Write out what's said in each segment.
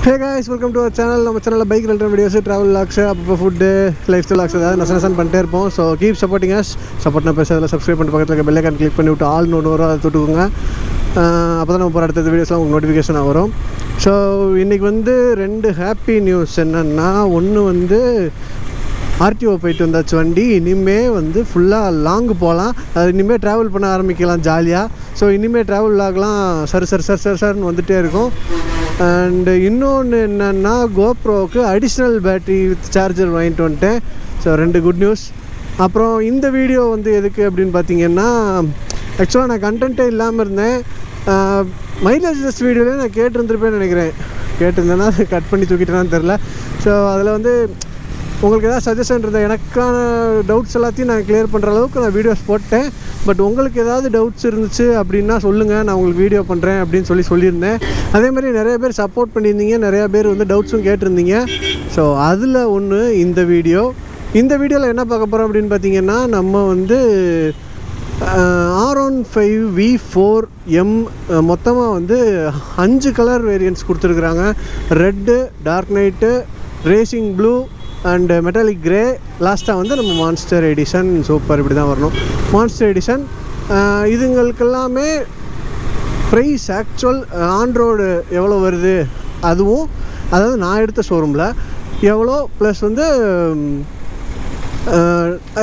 Hey guys, welcome to our channel. நம்ம சேனல்ல bike related videos, travel vlogs, அப்பப்போ food, life style vlogs ஏதாவது நசனசன் பண்ணிட்டே இருப்போம். So keep supporting us. Support நான் பேசுறதுல சப்ஸ்கிரைப் பண்ணிட்டு பக்கத்தில் இருக்க பெல் ஐகான் கிளிக் பண்ணி விட்டு ஆல் நோட் வரும், அதை தொட்டுக்கோங்க. அப்போ தான் நம்ம போகிற அடுத்த வீடியோஸ்லாம் உங்களுக்கு நோட்டிஃபிகேஷன் வரும். ஸோ இன்றைக்கி வந்து 2 ஹாப்பி நியூஸ் என்னென்னா, ஒன்று வந்து ஆர்டிஓ போயிட்டு வந்தாச்சு வண்டி. இனிமேல் வந்து ஃபுல்லாக லாங்கு போகலாம், அது இனிமேல் ட்ராவல் பண்ண ஆரம்பிக்கலாம் ஜாலியாக. ஸோ இனிமேல் ட்ராவல் லாக்லாம் சர்ன்னு வந்துகிட்டே இருக்கும். அண்டு இன்னொன்று என்னென்னா, கோப்ரோவுக்கு அடிஷ்னல் பேட்ரி வித் சார்ஜர் வாங்கிட்டு வந்துட்டேன். So 2 good news. அப்புறம் இந்த வீடியோ வந்து எதுக்கு அப்படின்னு பார்த்தீங்கன்னா, ஆக்சுவலாக நான் கண்டென்ட்டே இல்லாமல் இருந்தேன். மைலேஜ் டெஸ்ட் வீடியோவிலே நான் கேட்டிருந்துருப்பேன்னு நினைக்கிறேன். கேட்டிருந்தேன்னா அதை கட் பண்ணி தூக்கிட்டேனான்னு தெரில. ஸோ அதில் வந்து உங்களுக்கு எதாவது சஜஷன் இருந்தால், எனக்கான டவுட்ஸ் எல்லாத்தையும் நான் கிளியர் பண்ணுற அளவுக்கு நான் வீடியோஸ் போட்டேன். பட் உங்களுக்கு ஏதாவது டவுட்ஸ் இருந்துச்சு அப்படின்னா சொல்லுங்கள், நான் உங்களுக்கு வீடியோ பண்ணுறேன் அப்படின்னு சொல்லியிருந்தேன். அதே மாதிரி நிறைய பேர் சப்போர்ட் பண்ணியிருந்தீங்க, நிறையா பேர் வந்து டவுட்ஸும் கேட்டிருந்தீங்க. ஸோ அதில் ஒன்று இந்த வீடியோவில் என்ன பார்க்க போகிறோம் அப்படின்னு பார்த்தீங்கன்னா, நம்ம வந்து R15 V4 மொத்தமாக வந்து 5 கலர் வேரியன்ட்ஸ் கொடுத்துருக்குறாங்க. Red, dark night, racing blue and metallic grey, லாஸ்ட்டாக வந்து நம்ம மான்ஸ்டர் எடிஷன். சூப்பர், இப்படி தான் வரணும், மான்ஸ்டர் எடிஷன். இதுங்களுக்கெல்லாமே ப்ரைஸ் ஆக்சுவல் ஆன் ரோடு எவ்வளோ வருது, அதுவும் அதாவது நான் எடுத்த ஷோரூமில் எவ்வளோ, ப்ளஸ் வந்து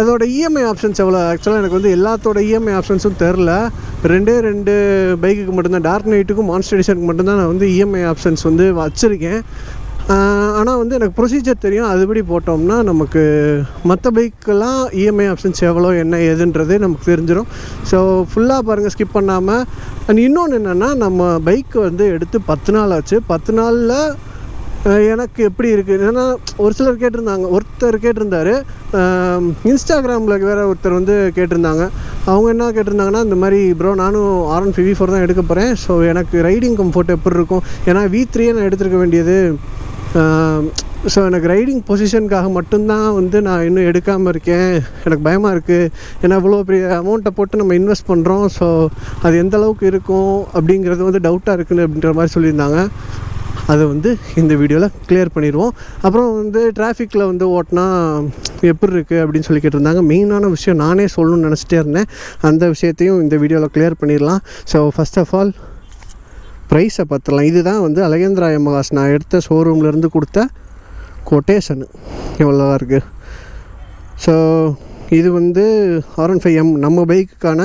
அதோட இஎம்ஐ ஆப்ஷன்ஸ் எவ்வளோ. ஆக்சுவலாக எனக்கு வந்து எல்லாத்தோட இஎம்ஐ ஆப்ஷன்ஸும் தெரில. 2 பைக்குக்கு மட்டும்தான், டார்க் நைட்டுக்கும் மான்ஸ்டர் எடிஷனுக்கு மட்டும்தான் நான் வந்து இஎம்ஐ ஆப்ஷன்ஸ் வந்து வச்சுருக்கேன். ஆனால் வந்து எனக்கு ப்ரொசீஜர் தெரியும், அதுபடி போட்டோம்னா நமக்கு மற்ற பைக்கெல்லாம் இஎம்ஐ ஆப்ஷன்ஸ் எவ்வளோ என்ன ஏதுன்றது நமக்கு தெரிஞ்சிடும். ஸோ ஃபுல்லாக பாருங்கள், ஸ்கிப் பண்ணாமல். அண்ட் இன்னொன்று என்னென்னா, நம்ம பைக்கு வந்து எடுத்து 10 நாள் ஆச்சு. 10 நாளில் எனக்கு எப்படி இருக்குது, ஏன்னா ஒரு சிலர் ஒருத்தர் கேட்டிருந்தார், இன்ஸ்டாகிராமில் வேறு ஒருத்தர் வந்து கேட்டிருந்தாங்க. அவங்க என்ன கேட்டிருந்தாங்கன்னா, இந்த மாதிரி ப்ரோ நானும் R15 V4 தான் எடுக்க போகிறேன். ஸோ எனக்கு ரைடிங் கம்ஃபர்ட் எப்படி இருக்கும், ஏன்னா V3 நான் எடுத்துருக்க வேண்டியது. ஸோ எனக்கு ரைடிங் பொசிஷனுக்காக மட்டும்தான் வந்து நான் இன்னும் எடுக்காமல் இருக்கேன். எனக்கு பயமாக இருக்குது, ஏன்னா இவ்வளோ பெரிய அமௌண்ட்டை போட்டு நம்ம இன்வெஸ்ட் பண்ணுறோம். ஸோ அது எந்த அளவுக்கு இருக்கும் அப்படிங்கிறது வந்து டவுட்டாக இருக்குன்னு அப்படின்ற மாதிரி சொல்லியிருந்தாங்க. அதை வந்து இந்த வீடியோவில் கிளியர் பண்ணிடுவோம். அப்புறம் வந்து டிராஃபிக்கில் வந்து ஓட்டினா எப்படி இருக்குது அப்படின்னு சொல்லி கேட்டிருந்தாங்க. மெயினான விஷயம் நானே சொல்லணும்னு நினச்சிட்டே இருந்தேன், அந்த விஷயத்தையும் இந்த வீடியோவில் கிளியர் பண்ணிடலாம். ஸோ ஃபஸ்ட் ஆஃப் ஆல் ப்ரைஸை பார்த்துடலாம். இதுதான் வந்து அலகேந்திரா யமஹாஸ் நான் எடுத்த ஷோரூம்லேருந்து கொடுத்த கொட்டேஷனு எவ்வளோவா இருக்குது. ஸோ இது வந்து R15 நம்ம பைக்குக்கான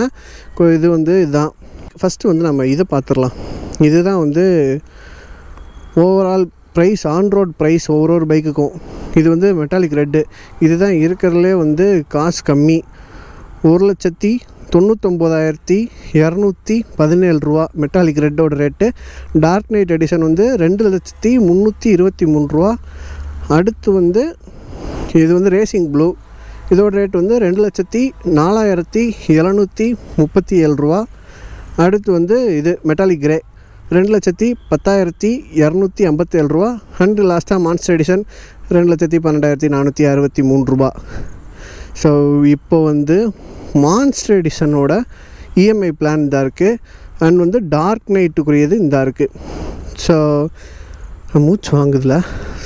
இது வந்து இதுதான். ஃபஸ்ட்டு வந்து நம்ம இதை பார்த்துடலாம். இதுதான் வந்து ஓவரால் ப்ரைஸ், ஆன்ரோட் ப்ரைஸ் ஒவ்வொரு பைக்குக்கும். இது வந்து மெட்டாலிக் ரெட்டு. இதுதான் இருக்கிறதுலே வந்து காசு கம்மி. 1,99,217 ரூபா மெட்டாலிக் ரெட்டோட ரேட்டு. டார்க் நைட் எடிஷன் வந்து 2,323 ரூபா. அடுத்து வந்து இது வந்து ரேசிங் ப்ளூ, இதோட ரேட் வந்து 2,04,737 ரூபா. அடுத்து வந்து இது மெட்டாலிக் கிரே 2,10,257 ரூபா. அண்டு லாஸ்ட்டாக மான்ஸ்டர் எடிஷன் 2,12,463 ரூபா. ஸோ இப்போ வந்து மான்ஸ்டர் எடிஷனோட இஎம்ஐ பிளான் இதாக இருக்குது. அண்ட் வந்து டார்க் நைட்டுக்குரியது இந்த இருக்குது. ஸோ மூச்சு வாங்குதில்ல,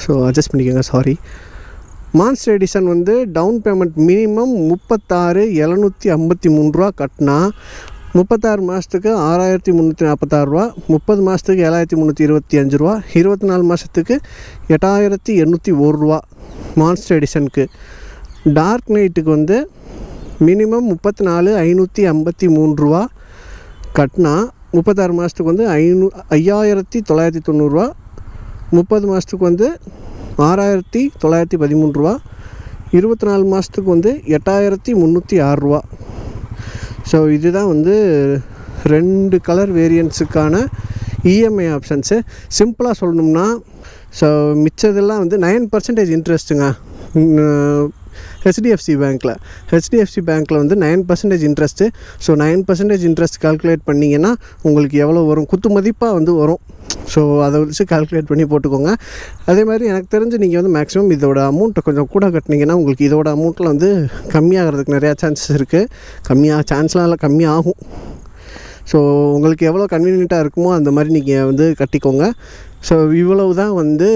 ஸோ அட்ஜஸ்ட் பண்ணிக்கோங்க, சாரி. மான்ஸ்டர் எடிஷன் வந்து டவுன் பேமெண்ட் மினிமம் 36,753 ரூபா கட்டினா 36 மாதத்துக்கு 6,346 ரூபா, 30 மாதத்துக்கு 7,325 ரூபா, 24 மாதத்துக்கு 8,801 ரூபா மான்ஸ்டர் எடிஷனுக்கு. டார்க் நைட்டுக்கு வந்து மினிமம் 34,553 ரூபா கட்டினா 36 மாதத்துக்கு வந்து 5,990 ரூபா, 30 மாதத்துக்கு வந்து 6,913 ரூபா, 24 மாதத்துக்கு வந்து 8,306 ரூபா. ஸோ இதுதான் வந்து 2 கலர் வேரியன்ட்ஸுக்கான இஎம்ஐ ஆப்ஷன்ஸு. சிம்பிளாக சொல்லணும்னா, ஸோ மிச்சதெல்லாம் வந்து 9% இன்ட்ரெஸ்ட்டுங்க. ஹெச்டிஎஃப்சி பேங்க்கில் வந்து 9% இன்ட்ரெஸ்ட்டு. ஸோ 9% இன்ட்ரெஸ்ட் கால்குலேட் பண்ணிங்கன்னா உங்களுக்கு எவ்வளோ வரும், குத்து மதிப்பாக வந்து வரும். ஸோ அதை வச்சு கால்குலேட் பண்ணி போட்டுக்கோங்க. அதே மாதிரி எனக்கு தெரிஞ்சு நீங்கள் வந்து மேக்ஸிமம் இதோட அமௌண்ட்டை கொஞ்சம் கூட கட்டினீங்கன்னா உங்களுக்கு இதோட அமௌண்ட்டில் வந்து கம்மியாகிறதுக்கு நிறையா சான்சஸ் இருக்குது. சான்ஸ்லாம் இல்லை, கம்மியாகும். ஸோ உங்களுக்கு எவ்வளோ கன்வீனியண்ட்டாக இருக்குமோ அந்த மாதிரி நீங்கள் வந்து கட்டிக்கோங்க. ஸோ இவ்வளவு தான் வந்து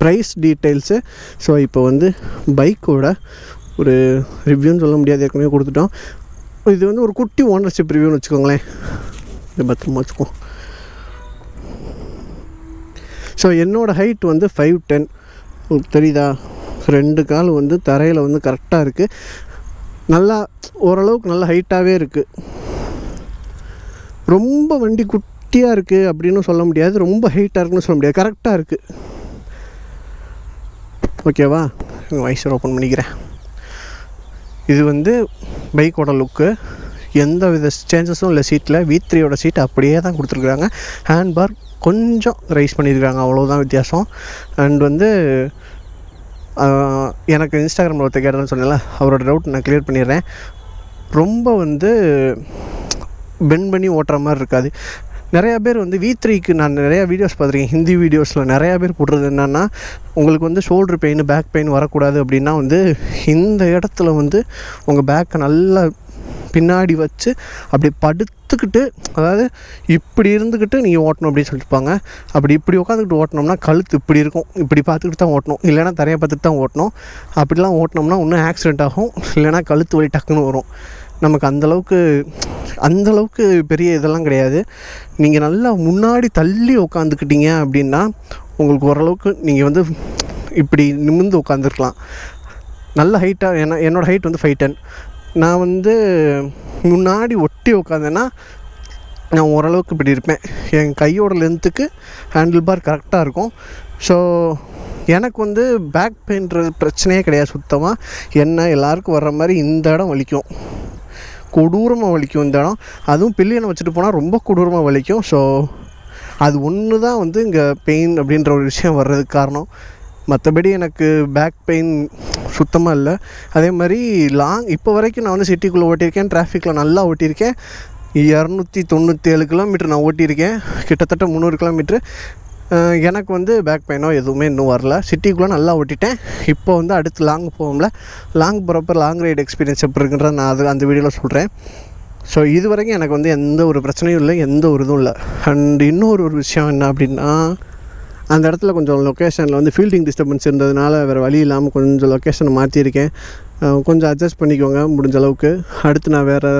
ப்ரைஸ் டீட்டெயில்ஸு. ஸோ இப்போ வந்து பைக்கோட ஒரு ரிவ்யூன்னு சொல்ல முடியாது, ஏற்கனவே கொடுத்துட்டோம். இது வந்து ஒரு குட்டி ஓனர்ஷிப் ரிவ்யூன்னு வச்சுக்கோங்களேன். இது பத்திரமா வச்சுக்கோ. ஸோ என்னோடய ஹைட் வந்து 5'10", உங்களுக்கு தெரியுதா? 2 கால் வந்து தரையில் வந்து கரெக்டாக இருக்குது. நல்லா ஓரளவுக்கு நல்ல ஹைட்டாகவே இருக்குது. ரொம்ப வண்டி குட்டியாக இருக்குது அப்படின்னு சொல்ல முடியாது, ரொம்ப ஹைட்டாக இருக்குன்னு சொல்ல முடியாது, கரெக்டாக இருக்குது. ஓகேவா? வைசர் ஓப்பன் பண்ணிக்கிறேன். இது வந்து பைக்கோட லுக்கு. எந்த வித சேஞ்சஸும் இல்லை சீட்டில். V3யோட சீட் அப்படியே தான் கொடுத்துருக்குறாங்க. ஹேண்ட் பார் கொஞ்சம் ரைஸ் பண்ணியிருக்காங்க, அவ்வளோதான் வித்தியாசம். அண்ட் வந்து எனக்கு இன்ஸ்டாகிராமில் ஒருத்தர் கேட்டதுன்னு சொன்னேன்ல, அவரோட டவுட் நான் க்ளியர் பண்ணிடுறேன். ரொம்ப வந்து பெண்ட் பண்ணி ஓட்டுற மாதிரி இருக்காது. நிறையா பேர் வந்து V3க்கு நான் நிறையா வீடியோஸ் பார்த்துருக்கேன், ஹிந்தி வீடியோஸில் நிறையா பேர் போடுறது என்னென்னா, உங்களுக்கு வந்து ஷோல்டர் பெயின், பேக் பெயின் வரக்கூடாது அப்படின்னா வந்து இந்த இடத்துல வந்து உங்கள் பேக்கை நல்லா பின்னாடி வச்சு அப்படி படுத்துக்கிட்டு, அதாவது இப்படி இருந்துக்கிட்டு நீங்கள் ஓட்டணும் அப்படின்னு சொல்லியிருப்பாங்க. அப்படி இப்படி உட்காந்துக்கிட்டு ஓட்டினோம்னா கழுத்து இப்படி இருக்கும், இப்படி பார்த்துக்கிட்டு தான் ஓட்டணும், இல்லைனா தரையை பார்த்துட்டு தான் ஓட்டணும். அப்படிலாம் ஓட்டினோம்னா இன்னும் ஆக்சிடெண்ட் ஆகும், இல்லைனா கழுத்து வலி டக்குன்னு வரும். நமக்கு அந்தளவுக்கு பெரிய இதெல்லாம் கிடையாது. நீங்கள் நல்லா முன்னாடி தள்ளி உட்காந்துக்கிட்டீங்க அப்படின்னா உங்களுக்கு ஓரளவுக்கு நீங்கள் வந்து இப்படி நிமிர்ந்து உட்காந்துருக்கலாம். நல்ல ஹைட்டாக, என்னோடய ஹைட் வந்து 5'10". நான் வந்து முன்னாடி ஒட்டி உட்காந்தேன்னா நான் ஓரளவுக்கு இப்படி இருப்பேன். என் கையோட லென்த்துக்கு ஹேண்டில் பார் கரெக்டாக இருக்கும். ஸோ எனக்கு வந்து பேக் பெயின்றது பிரச்சனையே கிடையாது சுத்தமாக. என்ன எல்லாருக்கும் வர்ற மாதிரி இந்த இடம் வலிக்கும், கொடூரமாக வலிக்கும் இந்த இடம். அதுவும் பில்லியனை வச்சுட்டு போனால் ரொம்ப கொடூரமாக வலிக்கும். ஸோ அது ஒன்று தான் வந்து இங்கே பெயின் அப்படின்ற ஒரு விஷயம் வர்றதுக்கு காரணம். மற்றபடி எனக்கு பேக் பெயின் சுத்தமாக இல்லை. அதே மாதிரி இப்போ வரைக்கும் நான் வந்து சிட்டிக்குள்ளே ஓட்டியிருக்கேன், டிராஃபிக்கில் நல்லா ஓட்டியிருக்கேன். 297 கிலோமீட்டர் நான் ஓட்டியிருக்கேன், கிட்டத்தட்ட 300 கிலோமீட்ரு. எனக்கு வந்து பேக் பெயினோ எதுவுமே இன்னும் வரல. சிட்டிக்குள்ளே நல்லா ஓட்டிட்டேன். இப்போ வந்து அடுத்து லாங் போகும்ல, லாங் போகிறப்ப லாங் ரைடு எக்ஸ்பீரியன்ஸ் எப்படி இருக்குன்றத நான் அந்த வீடியோவில் சொல்கிறேன். ஸோ இது வரைக்கும் எனக்கு வந்து எந்த ஒரு பிரச்சனையும் இல்லை, எந்த ஒரு இதுவும் இல்லை. அண்ட் இன்னொரு விஷயம் என்ன அப்படின்னா, அந்த இடத்துல கொஞ்சம் லொக்கேஷனில் வந்து ஃபீல்டிங் டிஸ்டர்பன்ஸ் இருந்ததுனால வேறு வழி இல்லாமல் கொஞ்சம் லொக்கேஷனை மாற்றிருக்கேன். கொஞ்சம் அட்ஜஸ்ட் பண்ணிக்கோங்க முடிஞ்ச அளவுக்கு. அடுத்து நான் வேறு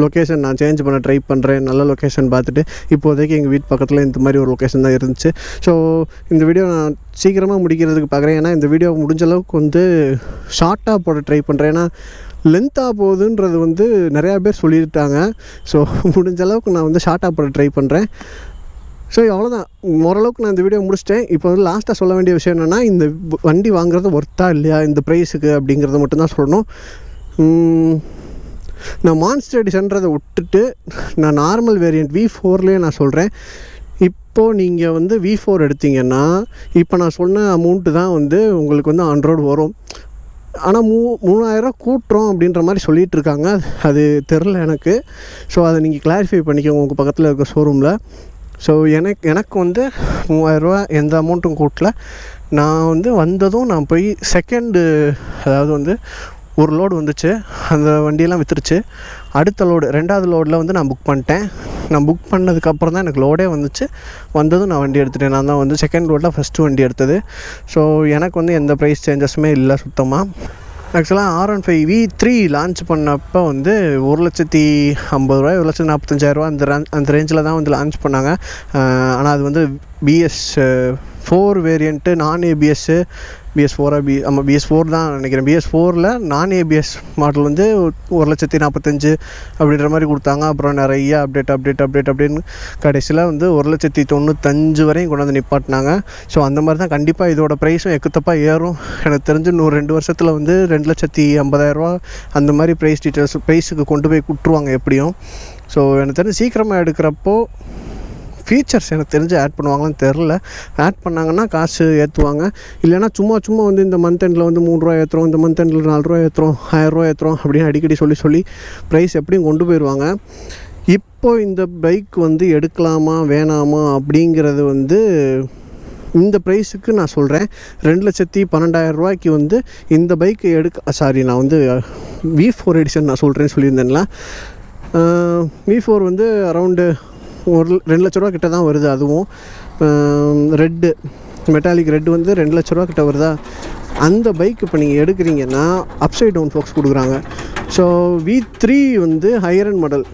லொக்கேஷன் நான் சேஞ்ச் பண்ண ட்ரை பண்ணுறேன், நல்ல லொக்கேஷன் பார்த்துட்டு. இப்போதைக்கு எங்கள் வீட்டு பக்கத்தில் இந்த மாதிரி ஒரு லொக்கேஷன் தான் இருந்துச்சு. ஸோ இந்த வீடியோ நான் சீக்கிரமாக முடிக்கிறதுக்கு பார்க்குறேன். ஏன்னா இந்த வீடியோ முடிஞ்ச அளவுக்கு வந்து ஷார்ட்டாக போட ட்ரை பண்ணுறேன். ஏன்னா லென்த்தாக போகுதுன்றது வந்து நிறையா பேர் சொல்லிட்டாங்க. ஸோ முடிஞ்ச அளவுக்கு நான் வந்து ஷார்ட்டாக போட ட்ரை பண்ணுறேன். ஸோ அவ்வளோதான், ஓரளவுக்கு நான் இந்த வீடியோ முடிச்சிட்டேன். இப்போ வந்து லாஸ்ட்டாக சொல்ல வேண்டிய விஷயம் என்னென்னா, இந்த வண்டி வாங்குறது ஒர்த்தா இல்லையா இந்த ப்ரைஸுக்கு அப்படிங்கிறத மட்டும்தான் சொல்லணும். நான் மான்ஸ்டர் எடிஷன்றதை விட்டுட்டு நான் நார்மல் வேரியண்ட் V4லேயே நான் சொல்கிறேன். இப்போது நீங்கள் வந்து V4 எடுத்திங்கன்னா இப்போ நான் சொன்ன அமௌண்ட்டு தான் வந்து உங்களுக்கு வந்து ஆன் ரோடு வரும். ஆனால் 3000 கூட்டுறோம் அப்படின்ற மாதிரி சொல்லிகிட்டு இருக்காங்க. அது தெரில எனக்கு. ஸோ அதை நீங்கள் கிளாரிஃபை பண்ணிக்கோங்க உங்கள் பக்கத்தில் இருக்க ஷோரூமில். ஸோ எனக்கு வந்து 3000 எந்த அமௌண்ட்டும் கூட்டல. நான் வந்து வந்ததும் நான் போய் செகண்டு, அதாவது வந்து ஒரு லோடு வந்துச்சு, அந்த வண்டியெல்லாம் விற்றுருச்சு. அடுத்த லோடு, 2வது லோடில் வந்து நான் புக் பண்ணிட்டேன். நான் புக் பண்ணதுக்கப்புறம் தான் எனக்கு லோடே வந்துச்சு. வந்ததும் நான் வண்டி எடுத்துட்டேன். நான் தான் வந்து செகண்ட் லோடில் ஃபஸ்ட்டு வண்டி எடுத்தது. ஸோ எனக்கு வந்து எந்த ப்ரைஸ் சேஞ்சஸுமே இல்லை சுத்தமாக. ஆக்சுவலாக R15 V3 லான்ச் பண்ணப்போ வந்து 1,50,000 1,45,000 அந்த ரேஞ்சில் தான் வந்து லான்ச் பண்ணாங்க. ஆனால் அது வந்து BS4 வேரியண்ட்டு, நான் ABS, BS4 ஆமாம் BS4 தான் நினைக்கிறேன். BS4ல் நான் ABS மாடல் வந்து 1,45,000 அப்படின்ற மாதிரி கொடுத்தாங்க. அப்புறம் நிறைய அப்டேட் அப்படின்னு கடைசியில் வந்து 1,95,000 வரையும் கொண்டு வந்து நிப்பாட்டினாங்க. ஸோ அந்த மாதிரி தான் கண்டிப்பாக இதோட ப்ரைஸும் எக்குத்தப்பாக ஏறும். எனக்கு தெரிஞ்சு இன்னும் 2 வருஷத்தில் வந்து 2,50,000 அந்த மாதிரி ப்ரைஸுக்கு கொண்டு போய் விட்டுருவாங்க எப்படியும். ஸோ எனக்கு தெரிஞ்சு சீக்கிரமாக எடுக்கிறப்போ ஃபீச்சர்ஸ் எனக்கு தெரிஞ்சு ஆட் பண்ணுவாங்களான்னு தெரில. ஆட் பண்ணாங்கன்னா காசு ஏற்றுவாங்க. இல்லைனா சும்மா வந்து இந்த மந்த் எண்டில் வந்து 3 ரூபா ஏற்றுறோம், இந்த மந்த் எண்டில் 4 ரூபா ஏற்றுறோம், 1000 ரூபா ஏற்றுறோம் அப்படின்னு அடிக்கடி சொல்லி ப்ரைஸ் எப்படியும் கொண்டு போயிடுவாங்க. இப்போது இந்த பைக் வந்து எடுக்கலாமா வேணாமா அப்படிங்கிறது வந்து இந்த ப்ரைஸுக்கு நான் சொல்கிறேன். 2,12,000 வந்து இந்த பைக்கு நான் வந்து V4 எடிஷன் நான் சொல்கிறேன்னு சொல்லியிருந்தேன்ல. V4 வந்து அரௌண்டு 2 லட்ச ரூபா கிட்ட தான் வருது. அதுவும் ரெட்டு மெட்டாலிக் ரெட்டு வந்து 2 லட்ச ரூபா கிட்ட வருதா. அந்த பைக் இப்போ நீங்கள் எடுக்கிறீங்கன்னா அப்சைட் டவுன் ஃபோக்ஸ் கொடுக்குறாங்க. ஸோ V3 வந்து ஹையர் அண்ட் மாடல்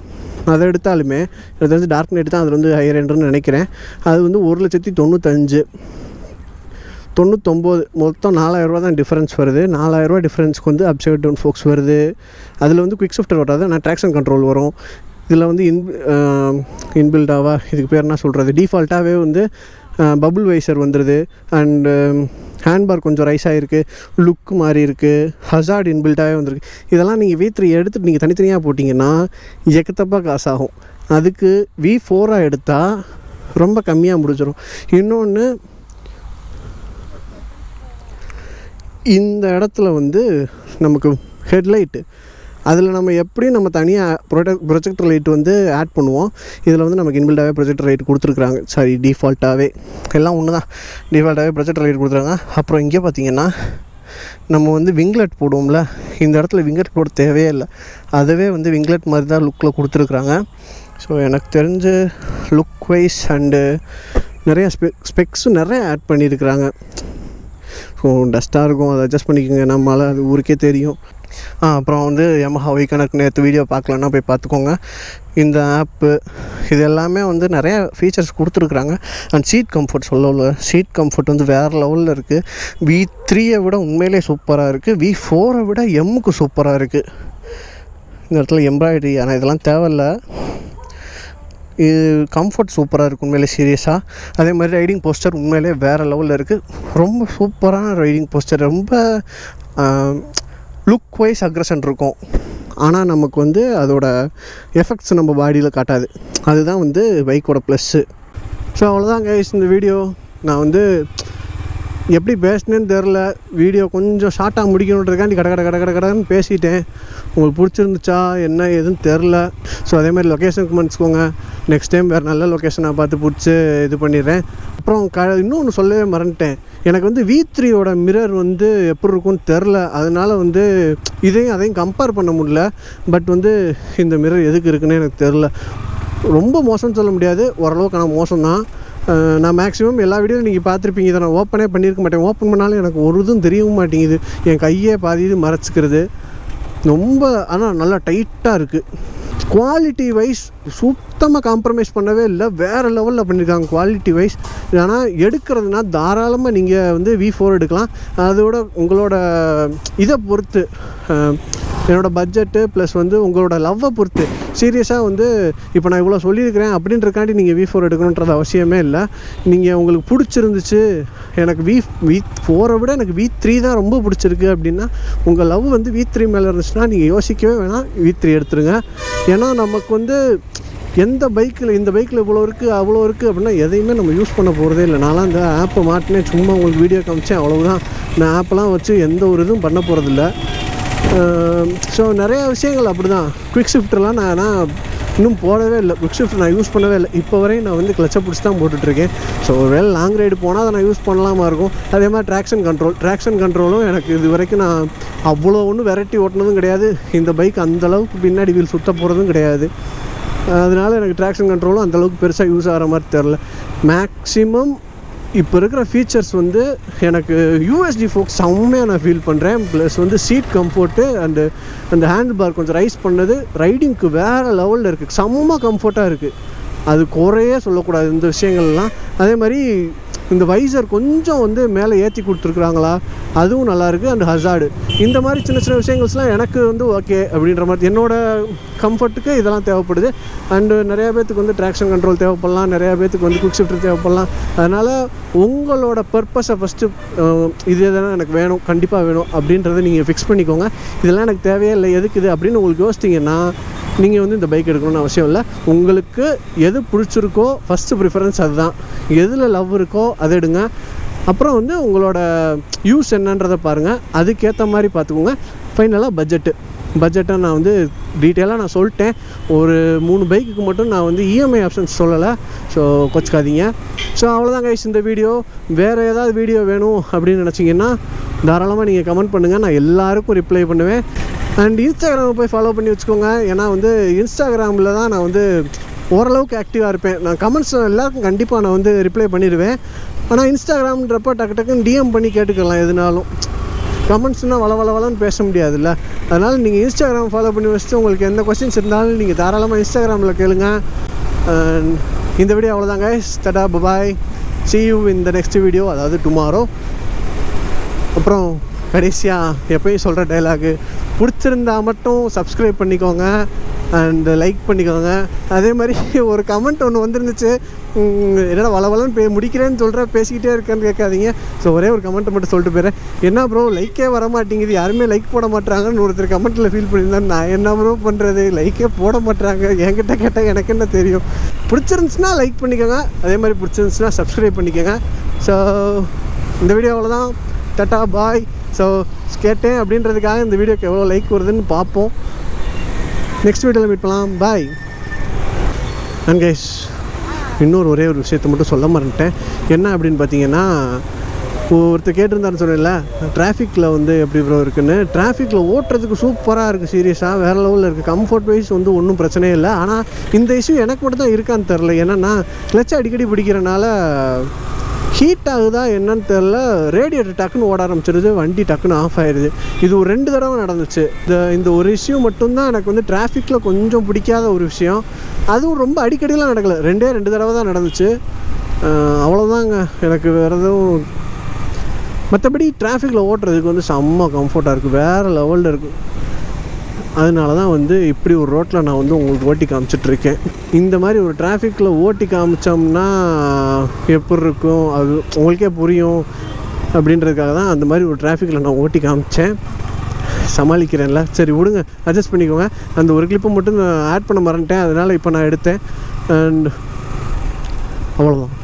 அதை எடுத்தாலுமே அது வந்து டார்க் நைட் தான் அதில் வந்து ஹையர் எண்டுன்னு நினைக்கிறேன். அது வந்து 1,95,99 மொத்தம் 4,000 ரூபா தான் டிஃப்ரென்ஸ் வருது. 4,000 ரூபா டிஃப்ரென்ஸ்க்கு வந்து அப்சைட் டவுன் ஃபோக்ஸ் வருது. அதில் வந்து குவிக் ஷிஃப்டர் வராது, ஆனால் ட்ராக்ஷன் கண்ட்ரோல் வரும். இதில் வந்து இன்பில்டாவா இதுக்கு பேர் என்ன சொல்கிறது, டிஃபால்ட்டாகவே வந்து பபுள் வைசர் வந்துடுது. அண்டு ஹேண்ட்பார் கொஞ்சம் ரைஸ் ஆகிருக்கு, லுக்கு மாதிரி இருக்குது, ஹசார்ட் இன்பில்ட்டாகவே வந்துருக்கு. இதெல்லாம் நீங்கள் V3 எடுத்துகிட்டு நீங்கள் தனித்தனியாக போட்டிங்கன்னா எக்கத்தப்பா காசாகும். அதுக்கு V4 எடுத்தால் ரொம்ப கம்மியாக முடிஞ்சிடும். இன்னொன்று, இந்த இடத்துல வந்து நமக்கு ஹெட்லைட்டு அதில் நம்ம எப்படி நம்ம தனியாக ப்ரொஜெக்டர் லைட் வந்து ஆட் பண்ணுவோம். இதில் வந்து நமக்கு இன்பில்டாகவே ப்ரொஜெக்டர் லைட் கொடுத்துருக்குறாங்க. சாரி, டிஃபால்ட்டாகவே எல்லாம் ஒன்று தான், டிஃபால்ட்டாகவே ப்ரொஜெக்டர் லைட் கொடுத்துருக்காங்க. அப்புறம் இங்கே பார்த்திங்கன்னா நம்ம வந்து விங்லெட் போடுவோம்ல, இந்த இடத்துல விங்லெட் போட தேவையே இல்லை, அதுவே வந்து விங்லெட் மாதிரி தான் லுக்கில் கொடுத்துருக்குறாங்க. ஸோ எனக்கு தெரிஞ்ச லுக் வைஸ் அண்டு நிறையா ஸ்பெக்ஸும் நிறைய ஆட் பண்ணியிருக்கிறாங்க. ஸோ டஸ்ட்டாக இருக்கும், அதை அட்ஜஸ்ட் பண்ணிக்கோங்க, நம்மளால் அது ஊருக்கே தெரியும். அப்புறம் வந்து Yamaha கணக்கு நேற்று வீடியோ பார்க்கலன்னா போய் பார்த்துக்கோங்க. இந்த ஆப்பு இது எல்லாமே வந்து நிறையா ஃபீச்சர்ஸ் கொடுத்துருக்குறாங்க. And seat comfort seat comfort வந்து வேறு லெவலில் இருக்குது. V3 விட உண்மையிலே சூப்பராக இருக்குது. V4 விட எம்முக்கு சூப்பராக இருக்குது. இந்த இடத்துல எம்ப்ராய்டரி, ஆனால் இதெல்லாம் தேவையில்லை. இது கம்ஃபர்ட் சூப்பராக இருக்குது உண்மையிலே, சீரியஸாக. அதே மாதிரி ரைடிங் போஸ்டர் உண்மையிலே வேறு லெவலில் இருக்குது. ரொம்ப சூப்பரான ரைடிங் போஸ்டர், ரொம்ப லுக் வைஸ் அக்ரஷன் இருக்கும். ஆனால் நமக்கு வந்து அதோட எஃபெக்ட்ஸ் நம்ம பாடியில் காட்டாது. அதுதான் வந்து பைக்கோட ப்ளஸ்ஸு. ஸோ அவ்வளோதான் கைஸ் இந்த வீடியோ. நான் வந்து எப்படி பேசினேன்னு தெரில, வீடியோ கொஞ்சம் ஷார்ட்டாக முடிக்கணுன்றதுக்காண்டி கடன்னு பேசிட்டேன். உங்களுக்கு பிடிச்சிருந்துச்சா என்ன ஏதுன்னு தெரில. ஸோ அதேமாதிரி லொக்கேஷனுக்கு மன்னிச்சுக்கோங்க. நெக்ஸ்ட் டைம் வேறு நல்ல லொக்கேஷனை பார்த்து பிடிச்சி இது பண்ணிடுறேன். அப்புறம் இன்னொன்று சொல்லவே மறந்துட்டேன். எனக்கு வந்து V3யோட மிரர் வந்து எப்படி இருக்கும்னு தெரில, அதனால் வந்து அதையும் கம்பேர் பண்ண முடியல. பட் வந்து இந்த மிரர் எதுக்கு இருக்குன்னு எனக்கு தெரில. ரொம்ப மோசம்னு சொல்ல முடியாது, ஓரளவுக்கு ஆனால் மோசம்தான். நான் மேக்ஸிமம் எல்லா வீடியோவும் நீங்கள் பார்த்துருப்பீங்க. இதை நான் ஓப்பனே பண்ணியிருக்க மாட்டேன். ஓப்பன் பண்ணாலும் எனக்கு ஒரு இதுவும் தெரியவும் மாட்டேங்குது. என் கையே பாதி இது மறைச்சிக்கிறது ரொம்ப. ஆனால் நல்லா டைட்டாக இருக்குது. குவாலிட்டி வைஸ் சுத்தமாக காம்ப்ரமைஸ் பண்ணவே இல்லை, வேறு லெவலில் பண்ணியிருக்காங்க குவாலிட்டி வைஸ். ஆனால் எடுக்கிறதுனா தாராளமாக நீங்கள் வந்து V4 எடுக்கலாம். அதோட உங்களோட இதை பொறுத்து, என்னோடய பட்ஜெட்டு ப்ளஸ் வந்து உங்களோட லவ்வை பொறுத்து. சீரியஸாக வந்து இப்போ நான் இவ்வளோ சொல்லியிருக்கிறேன் அப்படின்றக்காண்டி நீங்கள் V4 எடுக்கணுன்றது அவசியமே இல்லை. நீங்கள் உங்களுக்கு பிடிச்சிருந்துச்சு, எனக்கு V4 விட எனக்கு V3 தான் ரொம்ப பிடிச்சிருக்கு அப்படின்னா, உங்கள் லவ் வந்து V3 மேலே இருந்துச்சுன்னா நீங்கள் யோசிக்கவே வேணாம், V3 எடுத்துருங்க. ஏன்னா நமக்கு வந்து எந்த பைக்கில் இந்த பைக்கில் இவ்வளோ இருக்குது அவ்வளோ இருக்குது அப்படின்னா எதையுமே நம்ம யூஸ் பண்ண போகிறதே இல்லை. நான்லாம் இந்த ஆப்பை மாட்டினேன், சும்மா உங்களுக்கு வீடியோ காமிச்சேன், அவ்வளவுதான். நான் ஆப்பெல்லாம் வச்சு எந்த ஒரு இதுவும் பண்ண போகிறதில்ல. ஸோ நிறையா விஷயங்கள் அப்படி தான். குவிக் ஷிஃப்டர்லாம் நான் இன்னும் போடவே இல்லை. குவிக் ஷிஃப்ட் நான் யூஸ் பண்ணவே இல்லை. இப்போ வரையும் நான் வந்து கிளச்சை பிடிச்சி தான் போட்டுட்ருக்கேன். ஸோ ஒருவேளை லாங் ரைடு போனால் அதை நான் யூஸ் பண்ணலாமா இருக்கும். அதே மாதிரி ட்ராக்ஷன் கண்ட்ரோலும் எனக்கு இது வரைக்கும் நான் அவ்வளோ ஒன்றும் வெரைட்டி ஓட்டினதும் கிடையாது. இந்த பைக் அந்தளவுக்கு பின்னாடி வீல் சுற்ற போகிறதும் கிடையாது. அதனால் எனக்கு ட்ராக்ஷன் கண்ட்ரோலும் அந்தளவுக்கு பெருசாக யூஸ் ஆகிற மாதிரி தெரில. மேக்ஸிமம் இப்போ இருக்கிற ஃபீச்சர்ஸ் வந்து எனக்கு யூஎஸ்டி ஃபோக்ஸ் செம்மையாக நான் ஃபீல் பண்ணுறேன். ப்ளஸ் வந்து சீட் கம்ஃபர்ட்டு அண்டு அந்த ஹேண்டில் பார் கொஞ்சம் ரைஸ் பண்ணது ரைடிங்க்கு வேறு லெவலில் இருக்குது. செம்ம கம்ஃபர்ட்டாக இருக்குது, அது குறையே சொல்லக்கூடாது இந்த விஷயங்கள்லாம். அதே மாதிரி இந்த வைசர் கொஞ்சம் வந்து மேலே ஏற்றி கொடுத்துருக்குறாங்களா, அதுவும் நல்லாயிருக்கு. அண்ட் ஹசார்டு, இந்த மாதிரி சின்ன சின்ன விஷயங்கள்ஸ்லாம் எனக்கு வந்து ஓகே அப்படின்ற மாதிரி என்னோடய கம்ஃபர்ட்டுக்கு இதெல்லாம் தேவைப்படுது. அண்டு நிறையா பேர்த்துக்கு வந்து ட்ராக்ஷன் கண்ட்ரோல் தேவைப்படலாம், நிறையா பேர்த்துக்கு வந்து குவிக் ஷிஃப்டர் தேவைப்படலாம். அதனால் உங்களோட பர்பஸை ஃபஸ்ட்டு இது எதனா எனக்கு வேணும், கண்டிப்பாக வேணும் அப்படின்றத நீங்கள் ஃபிக்ஸ் பண்ணிக்கோங்க. இதெல்லாம் எனக்கு தேவையே இல்லை, எதுக்கு இது அப்படின்னு உங்களுக்கு யோசிச்சிங்கன்னா நீங்கள் வந்து இந்த பைக் எடுக்கணும்னு அவசியம் இல்லை. உங்களுக்கு எது பிடிச்சிருக்கோ ஃபஸ்ட்டு ப்ரிஃபரன்ஸ் அதுதான். எதில் லவ் இருக்கோ அதை எடுங்க. அப்புறம் வந்து உங்களோட யூஸ் என்னன்றதை பாருங்கள், அதுக்கேற்ற மாதிரி பார்த்துக்கோங்க. ஃபைனலாக பட்ஜெட்டை நான் வந்து டீட்டெயிலாக நான் சொல்லிட்டேன். ஒரு 3 பைக்குக்கு மட்டும் நான் வந்து இஎம்ஐ ஆப்ஷன்ஸ் சொல்லலை, ஸோ கொச்சிக்காதீங்க. ஸோ அவ்வளோதான் கைஸ் இந்த வீடியோ. வேறு ஏதாவது வீடியோ வேணும் அப்படின்னு நினச்சிங்கன்னா தாராளமாக நீங்கள் கமெண்ட் பண்ணுங்கள், நான் எல்லாருக்கும் ரிப்ளை பண்ணுவேன். அண்ட் இன்ஸ்டாகிராமை போய் ஃபாலோ பண்ணி வச்சுக்கோங்க. ஏன்னா வந்து இன்ஸ்டாகிராமில் தான் நான் வந்து ஓரளவுக்கு ஆக்டிவாக இருப்பேன். நான் கமெண்ட்ஸ் எல்லாருக்கும் கண்டிப்பாக நான் வந்து ரிப்ளை பண்ணிடுவேன். ஆனால் இன்ஸ்டாகிராம்ன்றப்போ டக்கு டக்குன்னு டிஎம் பண்ணி கேட்டுக்கலாம். எதுனாலும் கமெண்ட்ஸ்னால் வளன்னு பேச முடியாதுல்ல. அதனால் நீங்கள் இன்ஸ்டாகிராம் ஃபாலோ பண்ணி வச்சுட்டு உங்களுக்கு எந்த கொஸ்டின்ஸ் இருந்தாலும் நீங்கள் தாராளமாக இன்ஸ்டாகிராமில் கேளுங்க. இந்த வீடியோ அவ்வளோதாங்க. டாடா பாய், see you in the next video, அதாவது டுமாரோ. அப்புறம் கடைசியாக எப்பயும் சொல்கிற டைலாகு, பிடிச்சிருந்தா மட்டும் சப்ஸ்கிரைப் பண்ணிக்கோங்க அண்ட் லைக் பண்ணிக்கோங்க. அதே மாதிரி ஒரு கமெண்ட் ஒன்று வந்துருந்துச்சு, என்னடா வளன்னு முடிக்கிறேன்னு பேசிக்கிட்டே இருக்கேன்னு கேட்காதீங்க. ஸோ ஒரே ஒரு கமெண்ட்டை மட்டும் சொல்லிட்டு போயிடுறேன். என்ன ப்ரோ லைக்கே வர மாட்டேங்குது, யாருமே லைக் போட மாட்டாங்கன்னு ஒருத்தர் கமெண்ட்டில் ஃபீல் பண்ணியிருந்தேன். நான் என்ன ப்ரோ பண்ணுறது, லைக்கே போட மாட்டாங்க. என்கிட்ட கேட்டால் எனக்கு என்ன தெரியும். பிடிச்சிருந்துச்சுன்னா லைக் பண்ணிக்கோங்க, அதே மாதிரி பிடிச்சிருந்துச்சுன்னா சப்ஸ்கிரைப் பண்ணிக்கோங்க. ஸோ இந்த வீடியோ அவ்வளோதான். டாடா பாய். ஸோ கேட்டேன் அப்படின்றதுக்காக இந்த வீடியோக்கு எவ்வளோ லைக் வருதுன்னு பார்ப்போம். நெக்ஸ்ட் வீடியோவில் மீட் பண்ணலாம். பாய். அண்ட் கைஸ், இன்னொரு ஒரே ஒரு விஷயத்தை மட்டும் சொல்ல மறந்துட்டேன். என்ன அப்படின்னு பார்த்தீங்கன்னா, ஒருத்தர் கேட்டிருந்தாருன்னு சொன்னேன்ல, டிராஃபிக்கில் வந்து எப்படி ப்ரோ இருக்குன்னு. டிராஃபிக்கில் ஓட்டுறதுக்கு சூப்பராக இருக்குது, சீரியஸாக வேறு லெவலில் இருக்குது. கம்ஃபர்ட் வைஸ் வந்து ஒன்றும் பிரச்சனையே இல்லை. ஆனால் இந்த இஷ்யூ எனக்கு மட்டும் தான் இருக்கான்னு தெரில. என்னென்னா கிளச்சை அடிக்கடி பிடிக்கிறனால ஹீட் ஆகுதா என்னன்னு தெரில, ரேடியேட்டர் டக்குன்னு ஓட ஆரம்பிச்சிருது, வண்டி டக்குன்னு ஆஃப் ஆயிடுது. இது ஒரு 2 தடவை நடந்துச்சு. இந்த ஒரு இஷ்யூ மட்டும்தான் எனக்கு வந்து டிராஃபிக்கில் கொஞ்சம் பிடிக்காத ஒரு விஷயம். அதுவும் ரொம்ப அடிக்கடிலாம் நடக்கலை, 2 தடவை தான் நடந்துச்சு. அவ்வளோதாங்க. எனக்கு வேறு எதுவும் மற்றபடி டிராஃபிக்கில் ஓட்டுறதுக்கு வந்து செம்ம கம்ஃபர்ட்டாக இருக்குது, வேறு லெவலில் இருக்குது. அதனால தான் வந்து இப்படி ஒரு ரோட்டில் நான் வந்து உங்களுக்கு ஓட்டி காமிச்சிட்ருக்கேன். இந்த மாதிரி ஒரு டிராஃபிக்கில் ஓட்டி காமிச்சோம்னா எப்படி இருக்கும் அது உங்களுக்கே புரியும் அப்படின்றதுக்காக தான் அந்த மாதிரி ஒரு டிராஃபிக்கில் நான் ஓட்டி காமிச்சேன். சமாளிக்கிறேன்ல, சரி விடுங்க, அட்ஜஸ்ட் பண்ணிக்கோங்க. அந்த ஒரு கிளிப்பை மட்டும் நான் ஆட் பண்ண மறந்துட்டேன், அதனால் இப்போ நான் எடுத்தேன். அண்ட் அவ்வளோதான்.